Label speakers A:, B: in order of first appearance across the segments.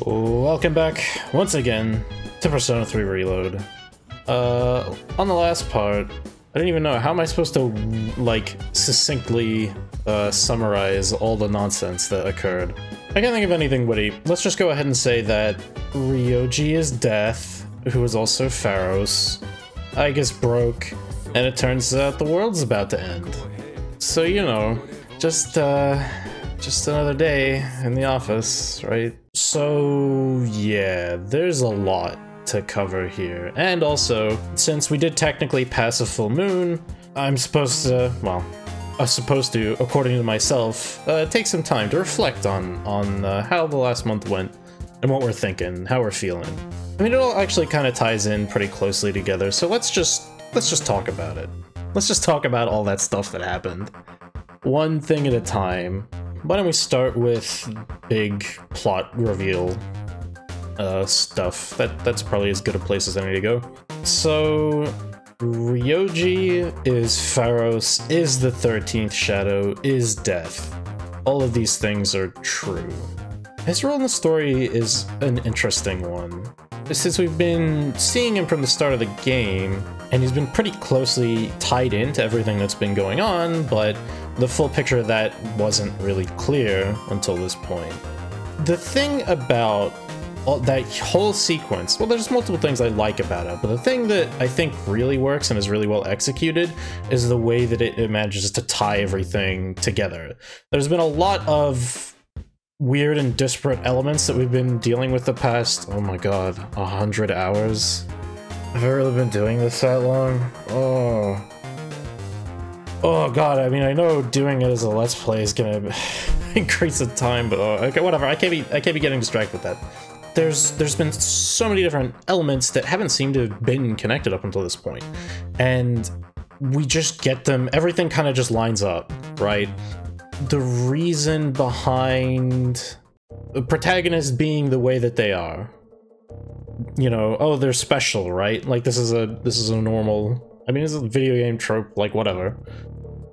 A: Welcome back once again to Persona 3 Reload. On the last part, I didn't even know, how am I supposed to, like, succinctly summarize all the nonsense that occurred? I can't think of anything witty. Let's just go ahead and say that Ryoji is Death, who is also Pharos. Igus broke, and it turns out the world's about to end. So, you know, just another day in the office, right? So, yeah, there's a lot to cover here. And also, since we did technically pass a full moon, I'm supposed to, according to myself, take some time to reflect on how the last month went and what we're thinking, how we're feeling. I mean, it all actually kind of ties in pretty closely together, so let's just talk about it. Let's just talk about all that stuff that happened. One thing at a time. Why don't we start with big plot reveal stuff. That's probably as good a place as any to go. So, Ryoji is Pharos, is the 13th Shadow, is Death. All of these things are true. His role in the story is an interesting one. Since we've been seeing him from the start of the game, and he's been pretty closely tied into everything that's been going on, but the full picture of that wasn't really clear until this point. The thing about that whole sequence, well, there's multiple things I like about it, but the thing that I think really works and is really well executed is the way that it manages to tie everything together. There's been a lot of weird and disparate elements that we've been dealing with the past, oh my god, 100 hours? Have I really been doing this that long? Oh god, I mean, I know doing it as a Let's Play is gonna increase the time, but okay, whatever, I can't be getting distracted with that. There's been so many different elements that haven't seemed to have been connected up until this point, and we just get them, everything kind of just lines up, right? The reason behind the protagonists being the way that they are, you know, oh, they're special, right? Like, this is a normal, I mean, it's a video game trope, like, whatever.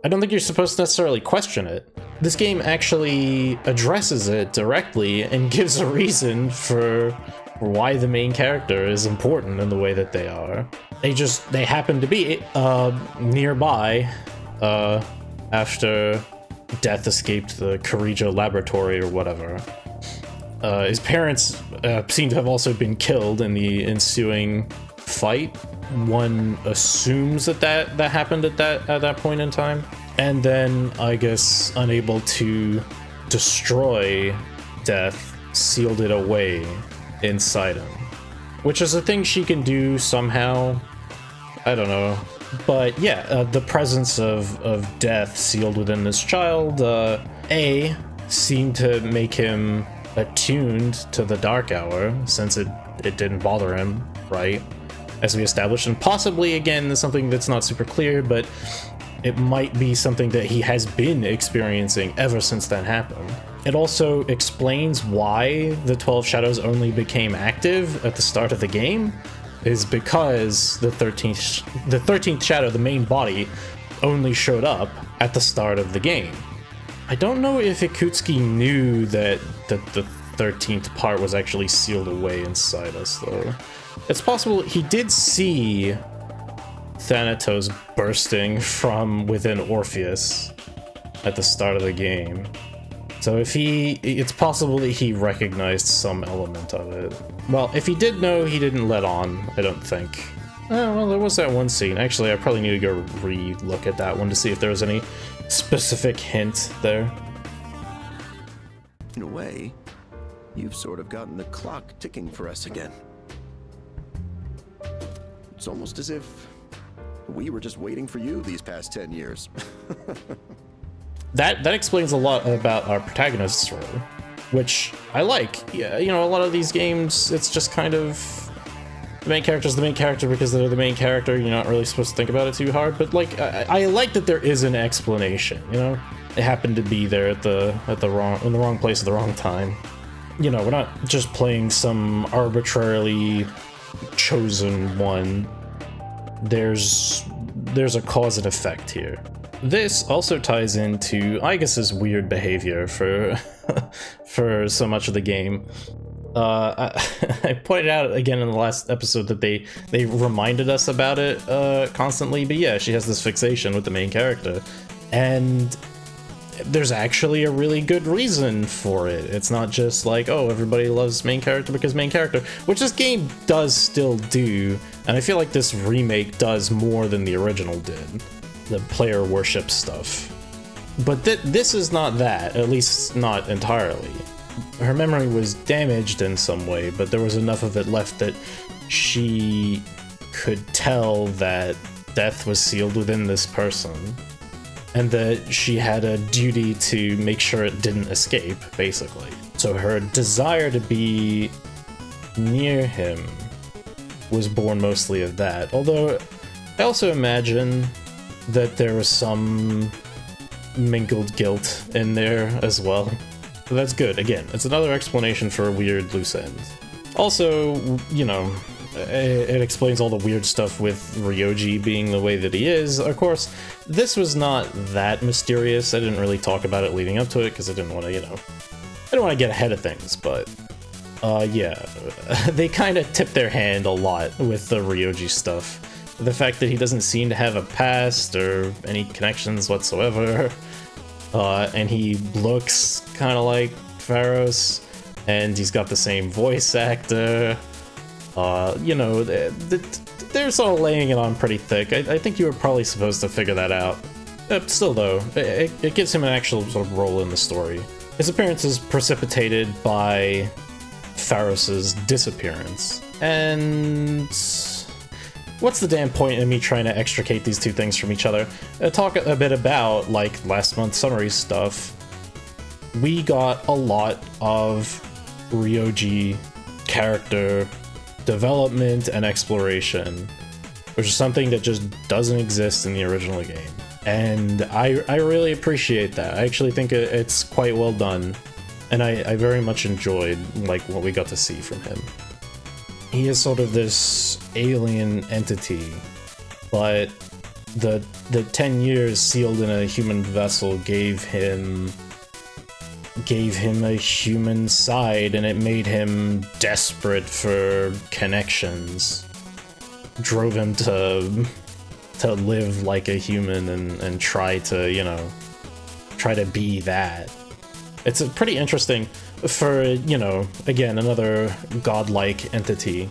A: I don't think you're supposed to necessarily question it. This game actually addresses it directly and gives a reason for why the main character is important in the way that they are. They happen to be nearby after Death escaped the Karijo laboratory or whatever. His parents seem to have also been killed in the ensuing fight. One assumes that happened at that point in time. And then, I guess, unable to destroy Death, sealed it away inside him. Which is a thing she can do somehow. I don't know. But yeah, the presence of Death sealed within this child, seemed to make him attuned to the Dark Hour, since it didn't bother him, right? As we established, and possibly, again, something that's not super clear, but it might be something that he has been experiencing ever since that happened. It also explains why the 12 Shadows only became active at the start of the game, is because the 13th Shadow, the main body, only showed up at the start of the game. I don't know if Ikutsuki knew that the 13th part was actually sealed away inside us, though. It's possible he did see Thanatos bursting from within Orpheus at the start of the game. So it's possible that he recognized some element of it. Well, if he did know, he didn't let on, I don't think. Oh, well, there was that one scene. Actually, I probably need to go re-look at that one to see if there was any specific hint there.
B: In a way, you've sort of gotten the clock ticking for us again. It's almost as if we were just waiting for you these past 10 years.
A: That explains a lot about our protagonist's role, which I like. Yeah, you know, a lot of these games, it's just kind of the main character's the main character because they're the main character. You're not really supposed to think about it too hard, but like I like that there is an explanation. You know, it happened to be there in the wrong place at the wrong time. You know, we're not just playing some arbitrarily chosen one. There's a cause and effect here. This also ties into Igus's weird behavior for so much of the game. I pointed out again in the last episode that they reminded us about it constantly, but yeah, she has this fixation with the main character, and there's actually a really good reason for it. It's not just like, oh, everybody loves main character because main character, which this game does still do, and I feel like this remake does more than the original did, the player worship stuff. But this is not that, at least not entirely. Her memory was damaged in some way, but there was enough of it left that she could tell that death was sealed within this person, and that she had a duty to make sure it didn't escape, basically. So her desire to be near him was born mostly of that, although I also imagine that there was some mingled guilt in there as well. So that's good. Again, it's another explanation for a weird loose end. Also, you know, it explains all the weird stuff with Ryoji being the way that he is. Of course, this was not that mysterious. I didn't really talk about it leading up to it because I didn't want to, you know, I didn't want to get ahead of things, but yeah, they kind of tip their hand a lot with the Ryoji stuff. The fact that he doesn't seem to have a past or any connections whatsoever. And he looks kind of like Pharos, and he's got the same voice actor. You know, they're sort of laying it on pretty thick. I think you were probably supposed to figure that out. Still though, it gives him an actual sort of role in the story. His appearance is precipitated by Pharos's disappearance. And what's the damn point in me trying to extricate these two things from each other? Talk a bit about, like, last month's summary stuff. We got a lot of Ryoji character development and exploration, which is something that just doesn't exist in the original game. And I really appreciate that. I actually think it's quite well done, and I very much enjoyed, like, what we got to see from him. He is sort of this alien entity, but the 10 years sealed in a human vessel gave him a human side, and it made him desperate for connections. Drove him to live like a human and try to, you know, try to be that. It's a pretty interesting for, you know, again, another godlike entity.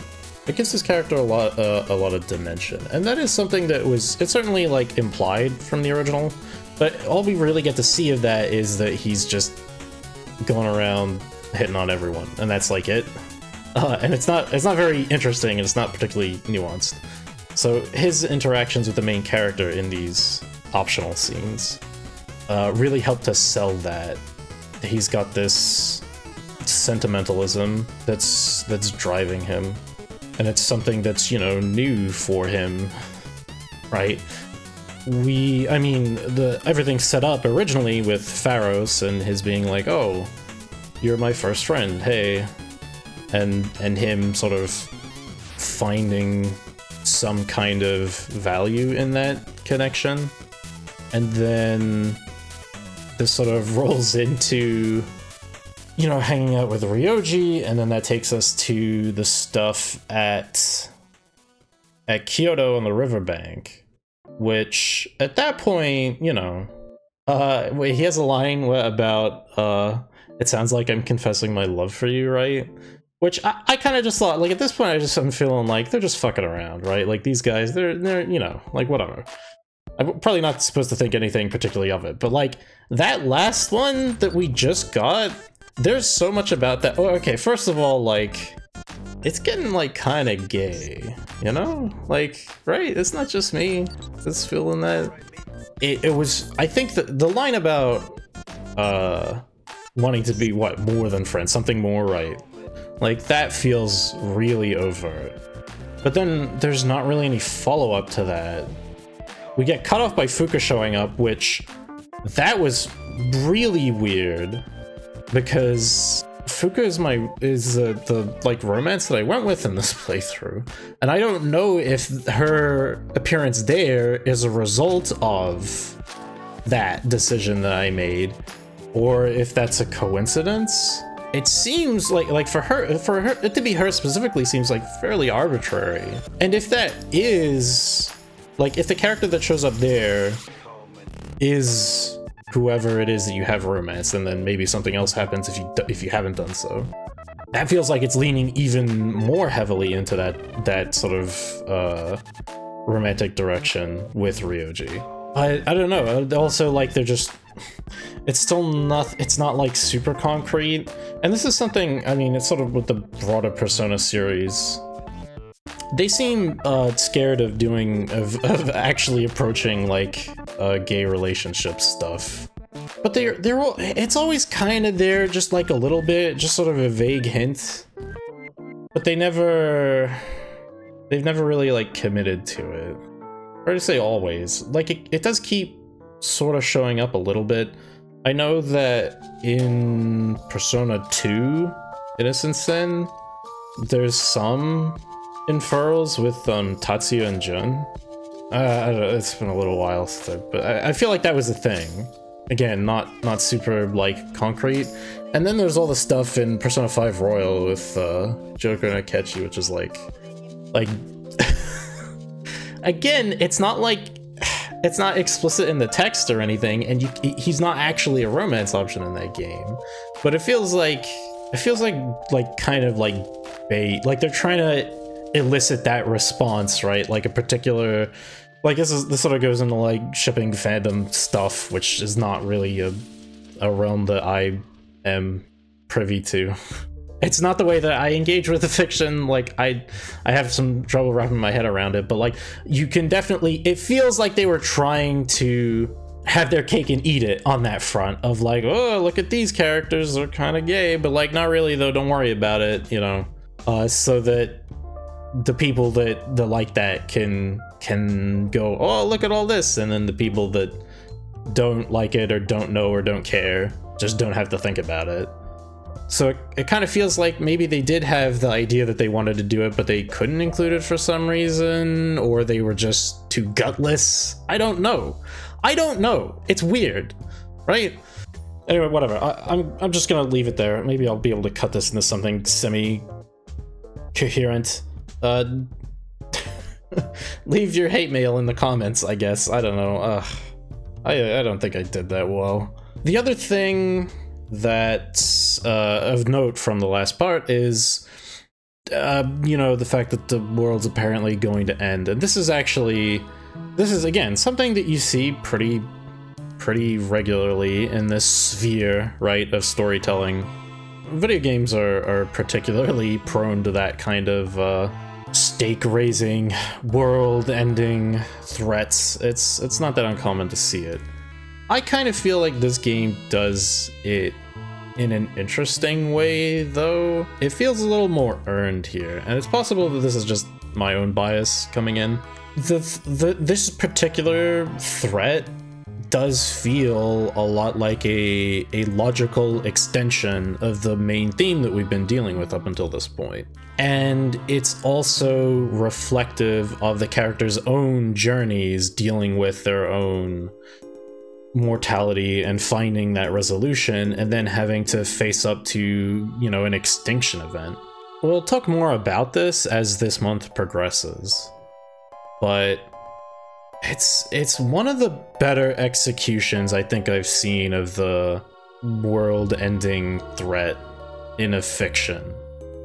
A: It gives this character a lot of dimension, and that is something that it's certainly like implied from the original, but all we really get to see of that is that he's just going around hitting on everyone, and that's like it. And it's not very interesting, and it's not particularly nuanced. So his interactions with the main character in these optional scenes really help to sell that. He's got this sentimentalism that's driving him, and it's something that's, you know, new for him, right? I mean, everything's set up originally with Pharos and his being like, oh, you're my first friend, hey, and him sort of finding some kind of value in that connection, and then this sort of rolls into, you know, hanging out with Ryoji, and then that takes us to the stuff at Kyoto on the riverbank, which at that point, you know, he has a line about, it sounds like I'm confessing my love for you, right? Which I kind of just thought, like, at this point, I'm feeling like they're just fucking around, right? Like, these guys, they're, you know, like, whatever. I'm probably not supposed to think anything particularly of it, but, like, that last one that we just got, there's so much about that. Oh, okay, first of all, like, it's getting, like, kind of gay, you know? Like, right? It's not just me that's feeling that. It was, I think the line about, wanting to be, what, more than friends, something more, right? Like, that feels really overt. But then there's not really any follow-up to that. We get cut off by Fuka showing up, which, that was really weird, because Fuka is the like romance that I went with in this playthrough, and I don't know if her appearance there is a result of that decision that I made, or if that's a coincidence. it seems like for her it to be her specifically seems like fairly arbitrary. And if that is like, if the character that shows up there is whoever it is that you have romance, and then maybe something else happens if you haven't done so, that feels like it's leaning even more heavily into that sort of romantic direction with Ryoji. I don't know. Also, like, they're just, it's still not, it's not like super concrete. And this is something, I mean, it's sort of with the broader Persona series. They seem scared of of actually approaching like gay relationship stuff. But it's always kind of there, just like a little bit, just sort of a vague hint. But they've never really like committed to it. Or to say always. Like it does keep sort of showing up a little bit. I know that in Persona 2, Innocent Sin, there's some inferrals with Tatsuya and Jun. I don't know, it's been a little while since but I feel like that was a thing. Again, not super like concrete. And then there's all the stuff in Persona 5 Royal with Joker and Akechi, which is like again, it's not explicit in the text or anything, and he's not actually a romance option in that game. But it feels like kind of like bait. Like they're trying to elicit that response, right? Like a particular, like this sort of goes into like shipping fandom stuff, which is not really a realm that I am privy to. It's not the way that I engage with the fiction. Like I have some trouble wrapping my head around it, but like you can definitely, it feels like they were trying to have their cake and eat it on that front of like, oh, look at these characters, they're kind of gay, but like not really though, don't worry about it, you know, so that the people that like that can go, oh, look at all this, and then the people that don't like it or don't know or don't care just don't have to think about it. So it kind of feels like maybe they did have the idea that they wanted to do it, but they couldn't include it for some reason, or they were just too gutless. I don't know. It's weird, right? Anyway, whatever. I'm just gonna leave it there. Maybe I'll be able to cut this into something semi-coherent. Leave your hate mail in the comments, I guess. I don't know. I don't think I did that well. The other thing that's of note from the last part is, you know, the fact that the world's apparently going to end. And this is again something that you see pretty regularly in this sphere, right, of storytelling. Video games are particularly prone to that kind of stake-raising, world-ending threats. It's not that uncommon to see it. I kind of feel like this game does it in an interesting way, though. It feels a little more earned here, and it's possible that this is just my own bias coming in. This particular threat does feel a lot like a logical extension of the main theme that we've been dealing with up until this point. And it's also reflective of the characters' own journeys dealing with their own mortality and finding that resolution, and then having to face up to, you know, an extinction event. We'll talk more about this as this month progresses, but it's one of the better executions I think I've seen of the world-ending threat in a fiction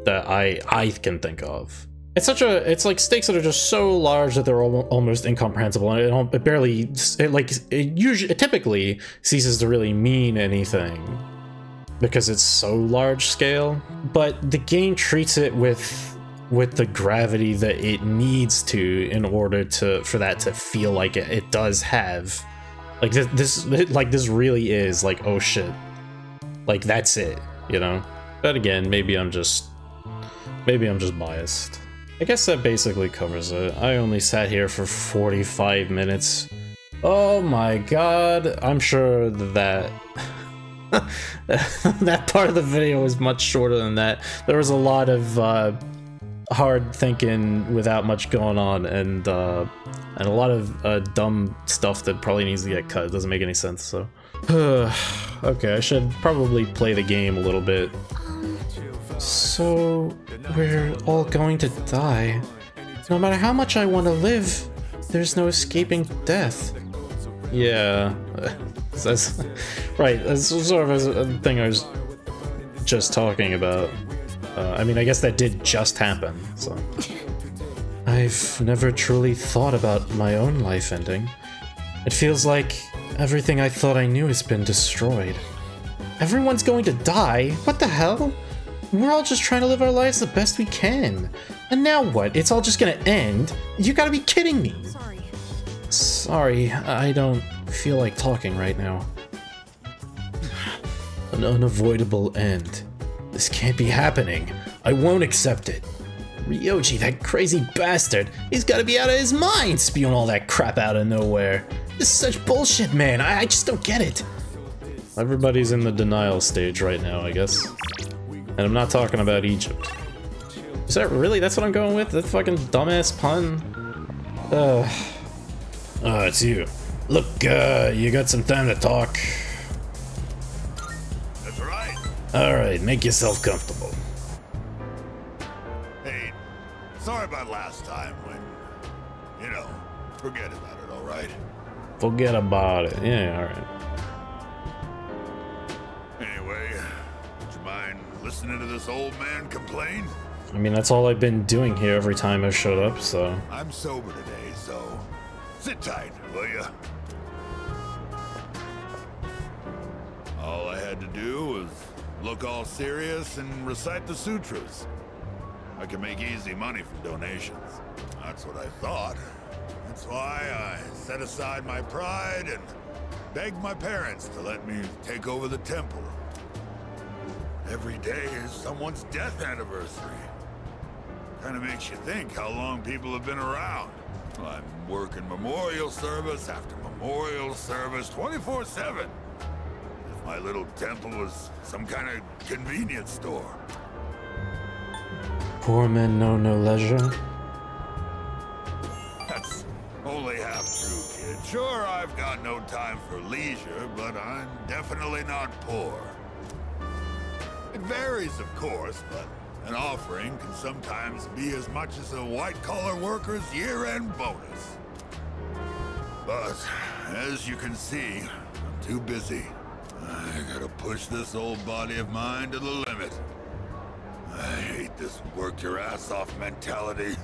A: that I can think of. It's like stakes that are just so large that they're almost incomprehensible, and it typically ceases to really mean anything because it's so large scale. But the game treats it with the gravity that it needs to in order for that to feel like it does have. Like this really is like, oh shit, like that's it, you know? But again, maybe I'm just biased. I guess that basically covers it. I only sat here for 45 minutes. Oh my god, I'm sure that that part of the video was much shorter than that. There was a lot of hard thinking without much going on, and a lot of dumb stuff that probably needs to get cut. It doesn't make any sense, so. Okay, I should probably play the game a little bit So, we're all going to die. No matter how much I want to live, there's no escaping death. Yeah, that's right. That's sort of a thing I was just talking about. I mean, I guess that did just happen, so. I've never truly thought about my own life ending. It feels like everything I thought I knew has been destroyed. Everyone's going to die? What the hell? We're all just trying to live our lives the best we can. And now what? It's all just gonna end? You gotta be kidding me! Sorry, I don't feel like talking right now. An unavoidable end. This can't be happening. I won't accept it. Ryoji, that crazy bastard, he's gotta be out of his mind spewing all that crap out of nowhere. This is such bullshit, man. I just don't get it. Everybody's in the denial stage right now, I guess. And I'm not talking about Egypt. Is that really? That's what I'm going with? That fucking dumbass pun? It's you. Look, you got some time to talk?
C: That's right.
A: Alright, make yourself comfortable.
C: Hey, sorry about last time when, you know, forget about it, alright?
A: Forget about it. Yeah, alright.
C: Anyway, would you mind listening to this old man complain?
A: I mean, that's all I've been doing here every time I've showed up, so...
C: I'm sober today, so sit tight, will ya? All I had to do was look all serious and recite the sutras. I can make easy money from donations. That's what I thought. That's why I set aside my pride and begged my parents to let me take over the temple. Every day is someone's death anniversary. Kind of makes you think how long people have been around. Well, I'm working memorial service after memorial service 24/7. If my little temple was some kind of convenience store.
A: Poor men know no leisure.
C: That's only half true, kid. Sure, I've got no time for leisure, but I'm definitely not poor. It varies, of course, but an offering can sometimes be as much as a white-collar worker's year-end bonus. But, as you can see, I'm too busy. I gotta push this old body of mine to the limit. I hate this work-your-ass-off mentality.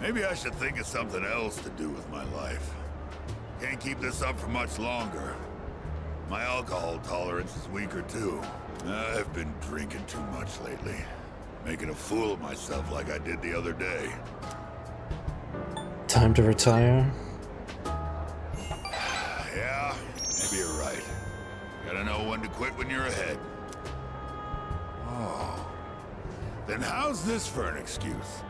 C: Maybe I should think of something else to do with my life. Can't keep this up for much longer. My alcohol tolerance is weaker too. I've been drinking too much lately. Making a fool of myself like I did the other day.
A: Time to retire?
C: Yeah, maybe you're right. Gotta know when to quit when you're ahead. Oh. Then how's this for an excuse?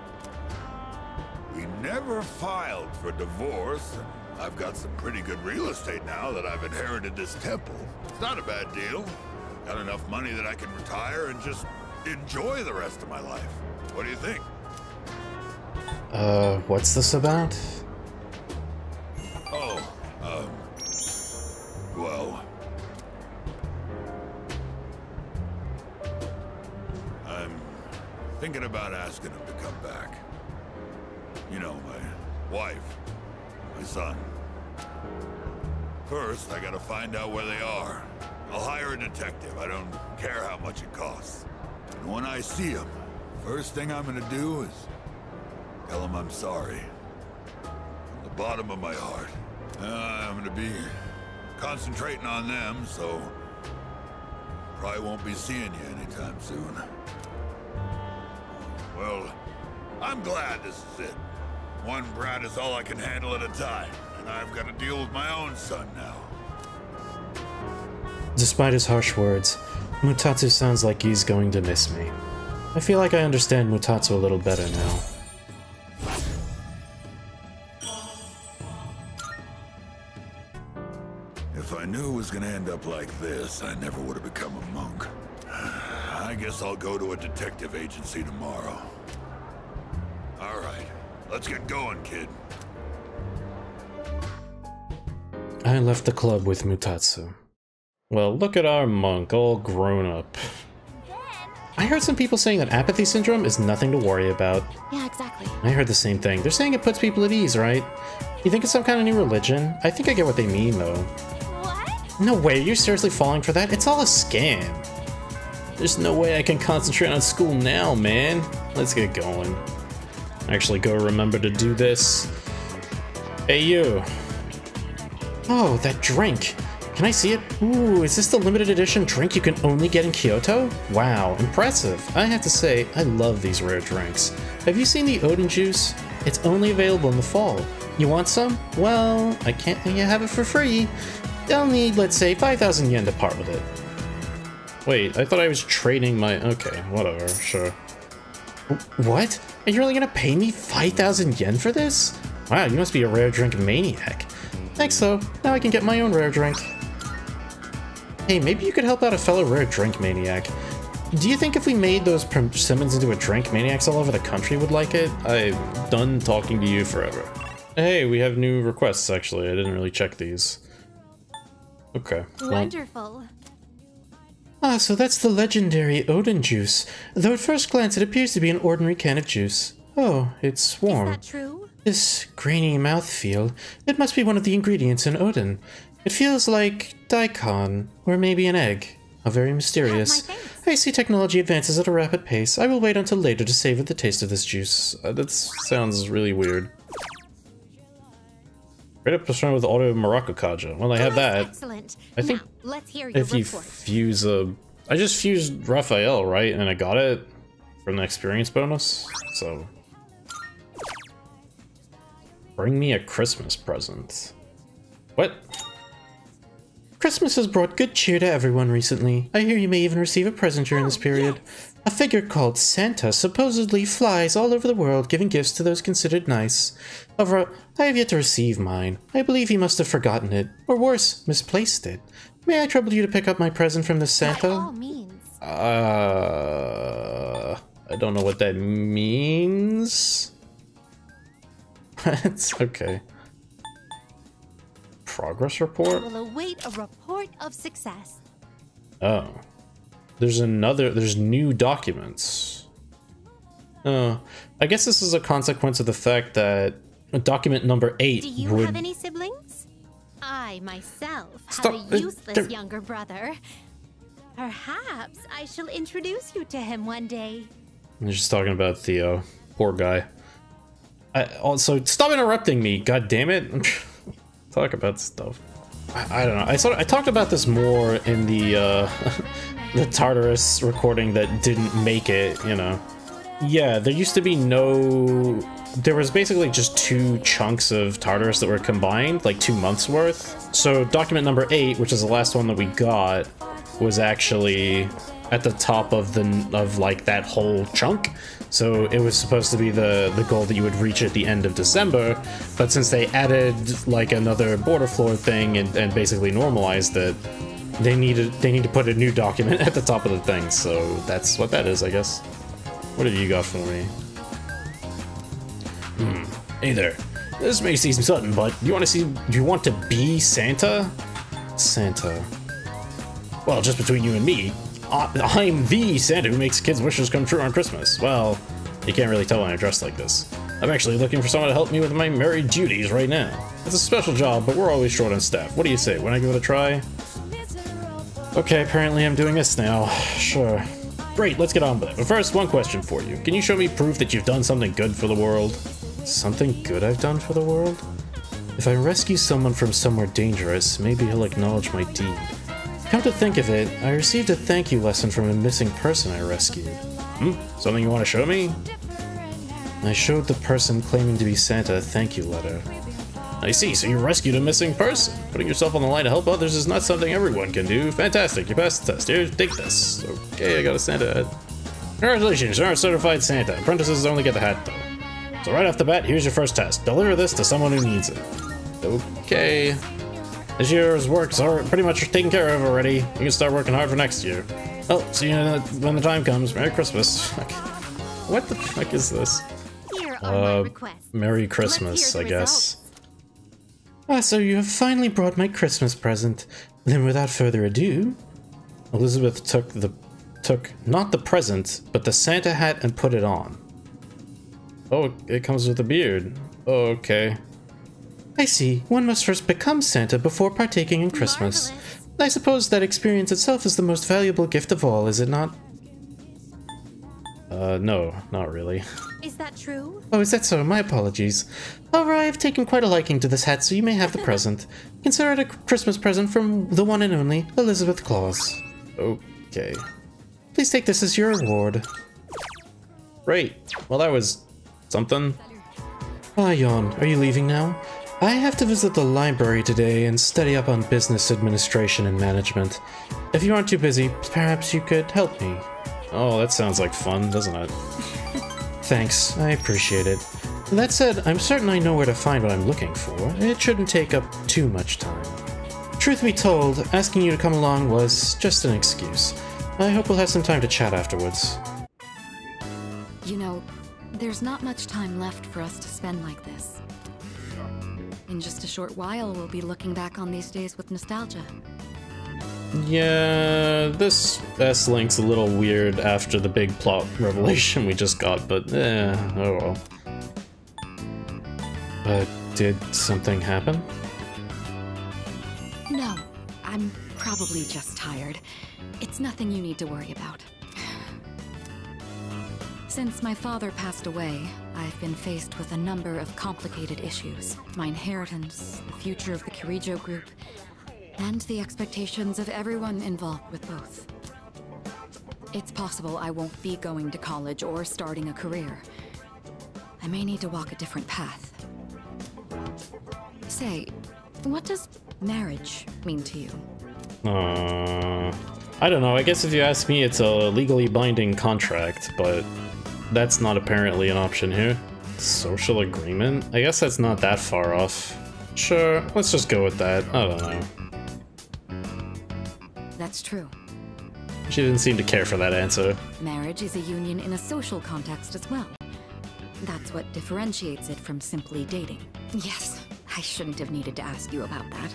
C: We never filed for divorce, and I've got some pretty good real estate now that I've inherited this temple. It's not a bad deal. Got enough money that I can retire and just enjoy the rest of my life. What do you think?
A: What's this about?
C: Oh, well... I'm thinking about asking him to come back. You know, my wife, my son. First, I gotta find out where they are. I'll hire a detective. I don't care how much it costs. And when I see him, first thing I'm gonna do is tell him I'm sorry. From the bottom of my heart. I'm gonna be concentrating on them, so probably won't be seeing you anytime soon. Well, I'm glad this is it. One brat is all I can handle at a time, and I've got to deal with my own son now.
A: Despite his harsh words, Mutatsu sounds like he's going to miss me. I feel like I understand Mutatsu a little better now.
C: If I knew it was gonna end up like this, I never would have become a monk. I guess I'll go to a detective agency tomorrow. Alright, let's get going, kid.
A: I left the club with Mutatsu. Well, look at our monk, all grown up. I heard some people saying that apathy syndrome is nothing to worry about.
D: Yeah, exactly.
A: I heard the same thing. They're saying it puts people at ease, right? You think it's some kind of new religion? I think I get what they mean, though.
D: What?
A: No way, you're seriously falling for that? It's all a scam. There's no way I can concentrate on school now, man. Let's get going. Actually, go remember to do this. Hey, you. Oh, that drink. Can I see it? Ooh, is this the limited edition drink you can only get in Kyoto? Wow, impressive. I have to say, I love these rare drinks. Have you seen the Odin juice? It's only available in the fall. You want some? Well, I can't let you have it for free. I'll need, let's say, 5,000 yen to part with it. Wait, I thought I was trading my... Okay, whatever, sure. What? Are you really gonna pay me 5,000 yen for this? Wow, you must be a rare drink maniac. Thanks though, now I can get my own rare drink. Hey, maybe you could help out a fellow rare drink maniac. Do you think if we made those persimmons into a drink, maniacs all over the country would like it? I'm done talking to you forever. Hey, we have new requests actually, I didn't really check these. Okay.
D: Wonderful.
A: Ah, so that's the legendary Odin juice. Though at first glance it appears to be an ordinary can of juice. Oh, it's warm.
D: Is that true?
A: This grainy mouthfeel, it must be one of the ingredients in Odin. It feels like daikon, or maybe an egg. How very mysterious. I see technology advances at a rapid pace. I will wait until later to savor the taste of this juice. That sounds really weird. Great up perform with auto Maracakaja. Well, I have that.
D: Excellent.
A: I think
D: now, let's hear your
A: if you
D: report.
A: fuse a... I just fused Raphael, right? And I got it from the experience bonus, so... Bring me a Christmas present. What? Christmas has brought good cheer to everyone recently. I hear you may even receive a present during this period.
D: Yes.
A: A figure called Santa supposedly flies all over the world giving gifts to those considered nice. However, I have yet to receive mine. I believe he must have forgotten it, or worse, misplaced it. May I trouble you to pick up my present from this Santa?
D: By all means.
A: I don't know what that means. It's okay. Progress report?
D: I will await a report of success.
A: Oh. There's new documents. Oh. I guess this is a consequence of the fact that document number 8
D: Do you have any siblings? I myself have a useless younger brother. Perhaps I shall introduce you to him one day.
A: I'm just talking about Theo. Poor guy. Also, stop interrupting me, god damn it. Talk about stuff. I don't know. I talked about this more in the the Tartarus recording that didn't make it, you know. Yeah, there used to be there was basically just 2 chunks of Tartarus that were combined, like 2 months worth. So document number 8, which is the last one that we got, was actually at the top of like that whole chunk. So it was supposed to be the goal that you would reach at the end of December, but since they added like another border floor thing and basically normalized it, they need to put a new document at the top of the thing. So that's what that is, I guess. What have you got for me? Hey there. This may seem sudden, but do you want to be Santa? Santa. Well, just between you and me, I'm the Santa who makes kids' wishes come true on Christmas. Well, you can't really tell when I dress like this. I'm actually looking for someone to help me with my married duties right now. It's a special job, but we're always short on staff. What do you say? Wanna give it a try? Okay, apparently I'm doing this now. Sure. Great, let's get on with it. But first, one question for you. Can you show me proof that you've done something good for the world? Something good I've done for the world? If I rescue someone from somewhere dangerous, maybe he'll acknowledge my deed. Come to think of it, I received a thank you lesson from a missing person I rescued. Something you want to show me? I showed the person claiming to be Santa a thank you letter. I see, so you rescued a missing person. Putting yourself on the line to help others is not something everyone can do. Fantastic, you passed the test. Here, take this. Okay, I got a Santa hat. Congratulations, you're a certified Santa. Apprentices only get the hat, though. So right off the bat, here's your first test. Deliver this to someone who needs it. Okay. This year's work's are pretty much taken care of already. You can start working hard for next year. Oh, see you when the time comes. Merry Christmas. What the fuck is this?
D: Here are my requests.
A: Merry Christmas, I guess. Ah, so you have finally brought my Christmas present. Then without further ado, Elizabeth took not the present, but the Santa hat and put it on. Oh, it comes with a beard. Oh, okay. I see. One must first become Santa before partaking in Christmas.
D: Marvelous.
A: I suppose that experience itself is the most valuable gift of all, is it not? No, not really.
D: Is that true?
A: Oh, is that so? My apologies. However, I have taken quite a liking to this hat, so you may have the present. Consider it a Christmas present from the one and only Elizabeth Claus. Okay. Please take this as your reward. Great. Well, that was something. Ah, Yon, are you leaving now? I have to visit the library today and study up on business administration and management. If you aren't too busy, perhaps you could help me. Oh, that sounds like fun, doesn't it? Thanks, I appreciate it. That said, I'm certain I know where to find what I'm looking for. It shouldn't take up too much time. Truth be told, asking you to come along was just an excuse. I hope we'll have some time to chat afterwards.
E: You know, there's not much time left for us to spend like this. In just a short while, we'll be looking back on these days with nostalgia.
A: Yeah, this S-Link's a little weird after the big plot revelation we just got, but oh well. Did something happen?
E: No, I'm probably just tired. It's nothing you need to worry about. Since my father passed away, I've been faced with a number of complicated issues. My inheritance, the future of the Kirijo group, and the expectations of everyone involved with both. It's possible I won't be going to college or starting a career. I may need to walk a different path. Say, what does marriage mean to you?
A: I don't know. I guess if you ask me, it's a legally binding contract, but that's not apparently an option here. Social agreement? I guess that's not that far off. Sure, let's just go with that. I don't know.
E: That's true.
A: She didn't seem to care for that answer.
E: Marriage is a union in a social context as well. That's what differentiates it from simply dating. Yes, I shouldn't have needed to ask you about that.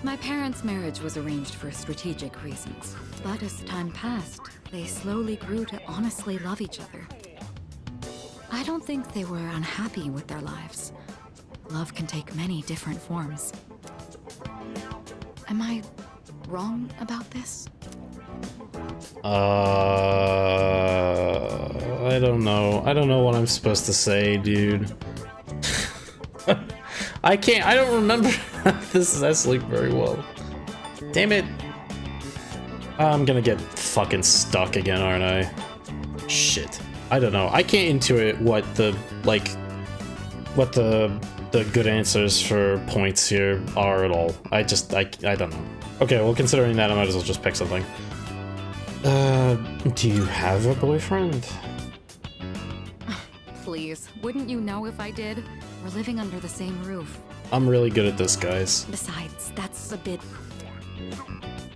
E: My parents' marriage was arranged for strategic reasons, but as time passed, they slowly grew to honestly love each other. I don't think they were unhappy with their lives. Love can take many different forms. Am I wrong about this?
A: I don't know. I don't know what I'm supposed to say, dude. I don't remember this is S-Link very well. Damn it. I'm gonna get fucking stuck again, aren't I? Shit. I don't know. I can't intuit what the good answers for points here are at all. I don't know. Okay, well, considering that, I might as well just pick something. Do you have a boyfriend?
E: Please, wouldn't you know if I did? We're living under the same roof.
A: I'm really good at this, guys.
E: Besides, that's a bit...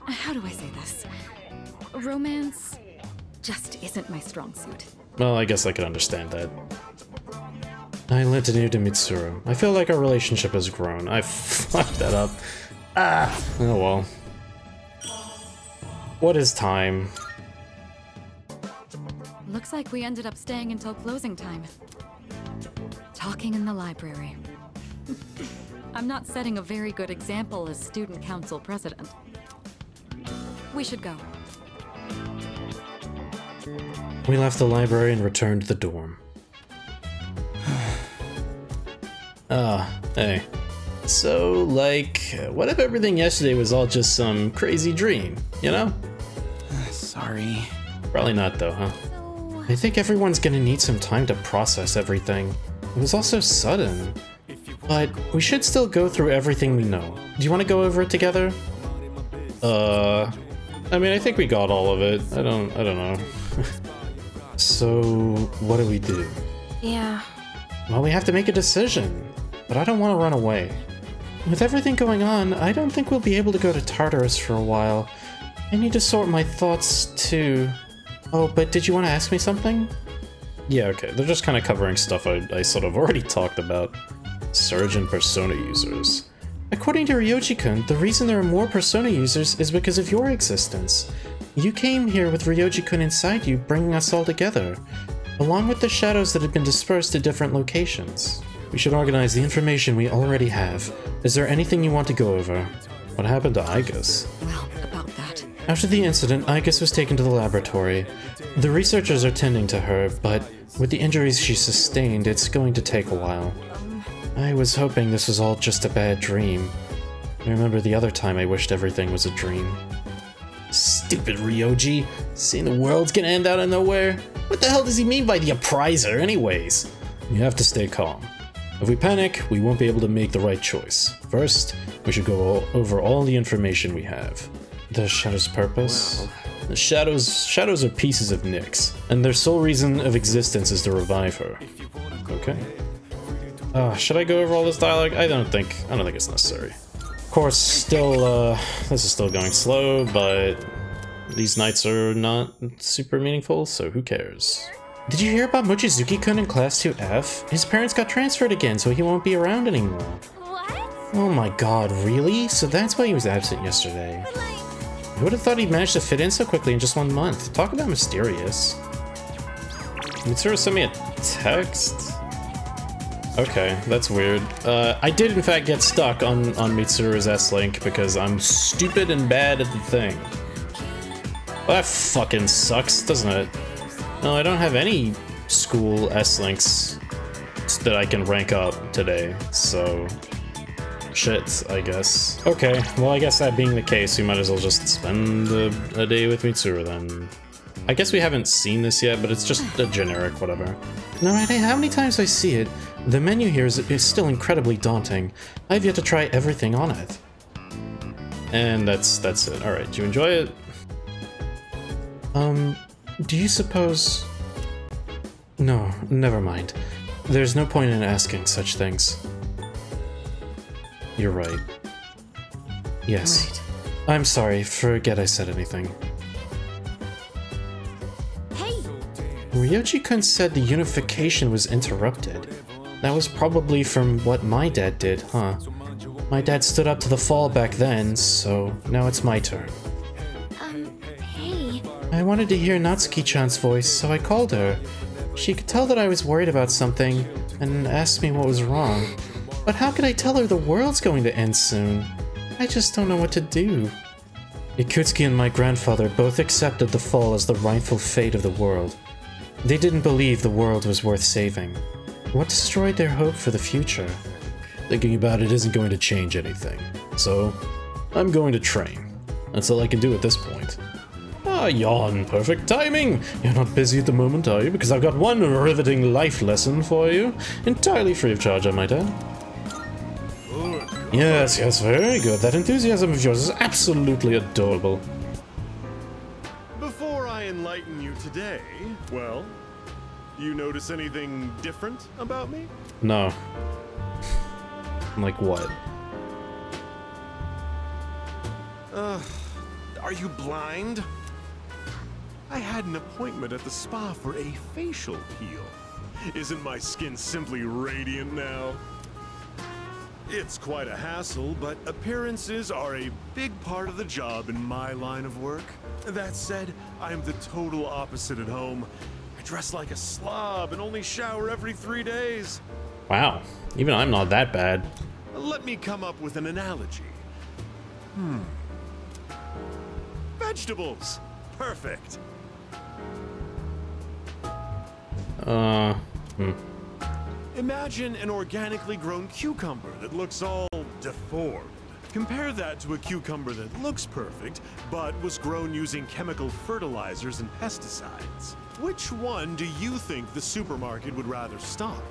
E: How do I say this? Romance just isn't my strong suit.
A: Well, I guess I could understand that. I lent an ear to Mitsuru. I feel like our relationship has grown. I fucked that up. Ah! Oh well. What is time?
E: Looks like we ended up staying until closing time. Talking in the library. I'm not setting a very good example as student council president. We should go.
A: We left the library and returned to the dorm. Hey. So, like, what if everything yesterday was all just some crazy dream, you know?
F: Sorry.
A: Probably not though, huh? I think everyone's gonna need some time to process everything. It was all so sudden. But we should still go through everything we know. Do you want to go over it together? I mean, I think we got all of it. I don't know. So, what do we do?
G: Yeah.
A: Well, we have to make a decision. But I don't want to run away. With everything going on, I don't think we'll be able to go to Tartarus for a while. I need to sort my thoughts too. Oh, but did you want to ask me something? Yeah, okay. They're just kind of covering stuff I sort of already talked about. Surge and Persona users. According to Ryoji-kun, the reason there are more Persona users is because of your existence. You came here with Ryoji-kun inside you, bringing us all together, along with the shadows that have been dispersed to different locations. We should organize the information we already have. Is there anything you want to go over? What happened to Igus?
E: Well, about that.
A: After the incident, Igus was taken to the laboratory. The researchers are tending to her, but with the injuries she sustained, it's going to take a while. I was hoping this was all just a bad dream. I remember the other time I wished everything was a dream. Stupid Ryoji, saying the world's gonna end out of nowhere? What the hell does he mean by the appraiser anyways? You have to stay calm. If we panic, we won't be able to make the right choice. First, we should go over all the information we have. The Shadow's purpose? Wow. The Shadows are pieces of Nyx, and their sole reason of existence is to revive her. Okay. Should I go over all this dialogue? I don't think it's necessary. Of course, still, this is still going slow, but these nights are not super meaningful, so who cares? Did you hear about Mochizuki-kun in Class 2F? His parents got transferred again, so he won't be around anymore.
D: What?
A: Oh my god, really? So that's why he was absent yesterday. I would have thought he'd managed to fit in so quickly in just 1 month. Talk about mysterious. Mitsuru sent me a text? Okay, that's weird. I did in fact get stuck on Mitsuru's S-Link because I'm stupid and bad at the thing. Well, that fucking sucks, doesn't it? No, I don't have any school S-Links that I can rank up today, so... shit, I guess. Okay, well I guess that being the case, we might as well just spend a day with Mitsuru then. I guess we haven't seen this yet, but it's just a generic whatever. No matter how many times I see it, the menu here is still incredibly daunting. I've yet to try everything on it. And that's it. Alright, do you enjoy it? Do you suppose... No, never mind. There's no point in asking such things. You're right. Yes.
E: Right.
A: I'm sorry, forget I said anything.
D: Hey!
A: Ryoji-kun said the unification was interrupted. That was probably from what my dad did, huh? My dad stood up to the fall back then, so now it's my turn.
D: Hey.
A: I wanted to hear Natsuki-chan's voice, so I called her. She could tell that I was worried about something, and asked me what was wrong. But how could I tell her the world's going to end soon? I just don't know what to do. Ikutsuki and my grandfather both accepted the fall as the rightful fate of the world. They didn't believe the world was worth saving. What destroyed their hope for the future? Thinking about it isn't going to change anything. So, I'm going to train. That's all I can do at this point. Ah, yawn. Perfect timing. You're not busy at the moment, are you? Because I've got one riveting life lesson for you. Entirely free of charge, I might add. Yes, very good. That enthusiasm of yours is absolutely adorable.
G: Before I enlighten you today, well, you notice anything different about me?
A: No. Like what?
G: Are you blind? I had an appointment at the spa for a facial peel. Isn't my skin simply radiant now? It's quite a hassle, but appearances are a big part of the job in my line of work. That said, I'm the total opposite at home. I dress like a slob and only shower every 3 days.
A: Wow, even I'm not that bad.
G: Let me come up with an analogy. Vegetables. Perfect. Imagine an organically grown cucumber that looks all deformed. Compare that to a cucumber that looks perfect, but was grown using chemical fertilizers and pesticides. Which one do you think the supermarket would rather stock?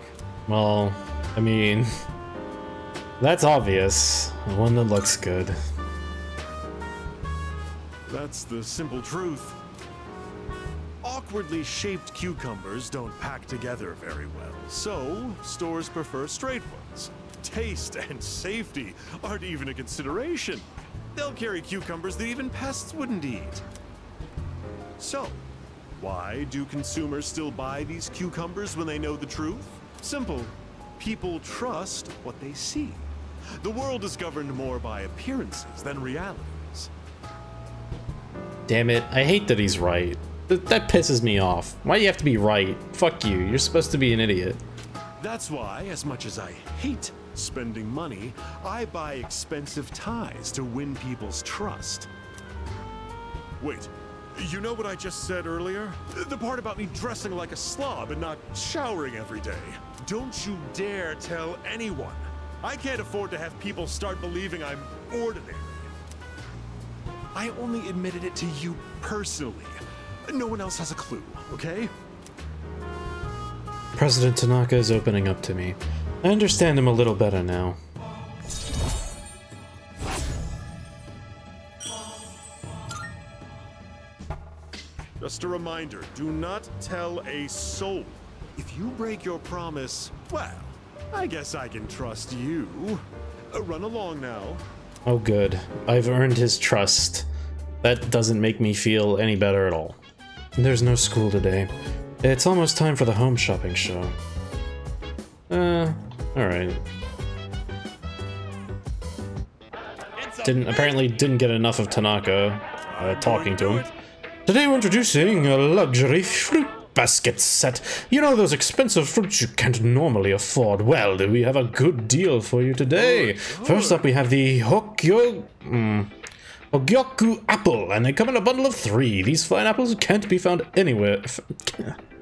A: Well, I mean, that's obvious. The one that looks good.
G: That's the simple truth. Awkwardly shaped cucumbers don't pack together very well, so stores prefer straight ones. Taste and safety aren't even a consideration. They'll carry cucumbers that even pests wouldn't eat. So, why do consumers still buy these cucumbers when they know the truth? Simple. People trust what they see. The world is governed more by appearances than realities.
A: Damn it, I hate that he's right. That pisses me off. Why do you have to be right? Fuck you, you're supposed to be an idiot.
G: That's why, as much as I hate spending money, I buy expensive ties to win people's trust. Wait, you know what I just said earlier? The part about me dressing like a slob and not showering every day. Don't you dare tell anyone. I can't afford to have people start believing I'm ordinary. I only admitted it to you personally. No one else has a clue, okay?
A: President Tanaka is opening up to me. I understand him a little better now.
G: Just a reminder, do not tell a soul. If you break your promise, well, I guess I can trust you. Run along now.
A: Oh good, I've earned his trust. That doesn't make me feel any better at all. There's no school today. It's almost time for the home shopping show. Alright. Apparently didn't get enough of Tanaka talking to him. Today we're introducing a luxury fruit basket set. You know those expensive fruits you can't normally afford? Well, we have a good deal for you today. First up we have the Hogyoku apple, and they come in a bundle of 3. These fine apples can't be found anywhere.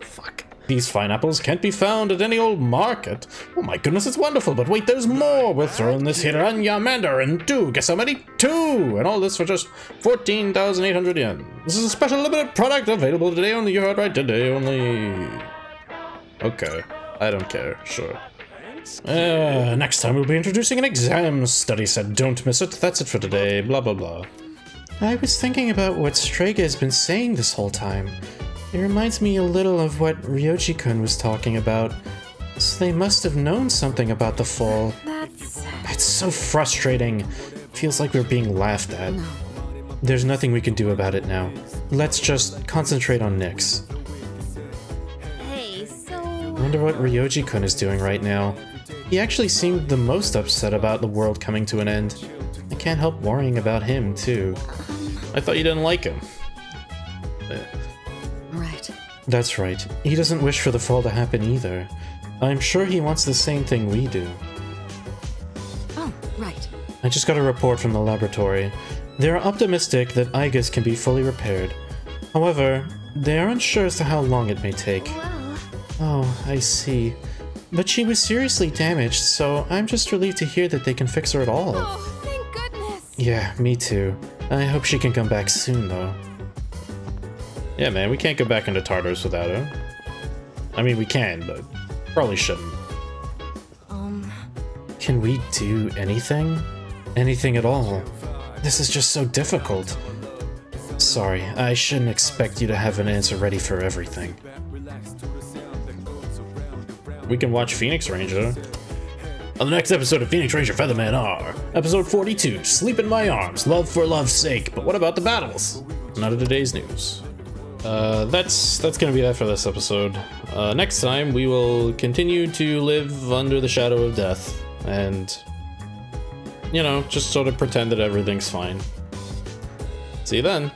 A: Fuck. These fine apples can't be found at any old market. Oh my goodness, it's wonderful, but wait, there's more! We're throwing this Hiranya Mandarin too! Guess how many? 2! And all this for just 14,800 yen. This is a special limited product available today only. You heard right, today only. Okay, I don't care, sure. Next time we'll be introducing an exam study set. Don't miss it. That's it for today. Blah, blah, blah. I was thinking about what Strega has been saying this whole time. It reminds me a little of what Ryoji-kun was talking about. So they must have known something about the fall. It's so frustrating. Feels like we're being laughed at.
E: No.
A: There's nothing we can do about it now. Let's just concentrate on Nyx.
D: Hey, so...
A: I wonder what Ryoji-kun is doing right now. He actually seemed the most upset about the world coming to an end. I can't help worrying about him, too. I thought you didn't like him.
E: Right.
A: That's right. He doesn't wish for the fall to happen either. I'm sure he wants the same thing we do.
E: Oh, right.
A: I just got a report from the laboratory. They're optimistic that Aigis can be fully repaired. However, they are unsure as to how long it may take.
D: Well...
A: Oh, I see. But she was seriously damaged, so I'm just relieved to hear that they can fix her at all.
D: Oh, thank goodness!
A: Yeah, me too. I hope she can come back soon, though. Yeah, man, we can't go back into Tartarus without her. I mean, we can, but probably shouldn't. Can we do anything? Anything at all? This is just so difficult. Sorry, I shouldn't expect you to have an answer ready for everything. We can watch Phoenix Ranger. On the next episode of Phoenix Ranger Featherman R, episode 42, Sleep in My Arms, Love for Love's Sake, but what about the battles? None of today's news. That's gonna be that for this episode. Next time, we will continue to live under the shadow of death, and, you know, just sort of pretend that everything's fine. See you then.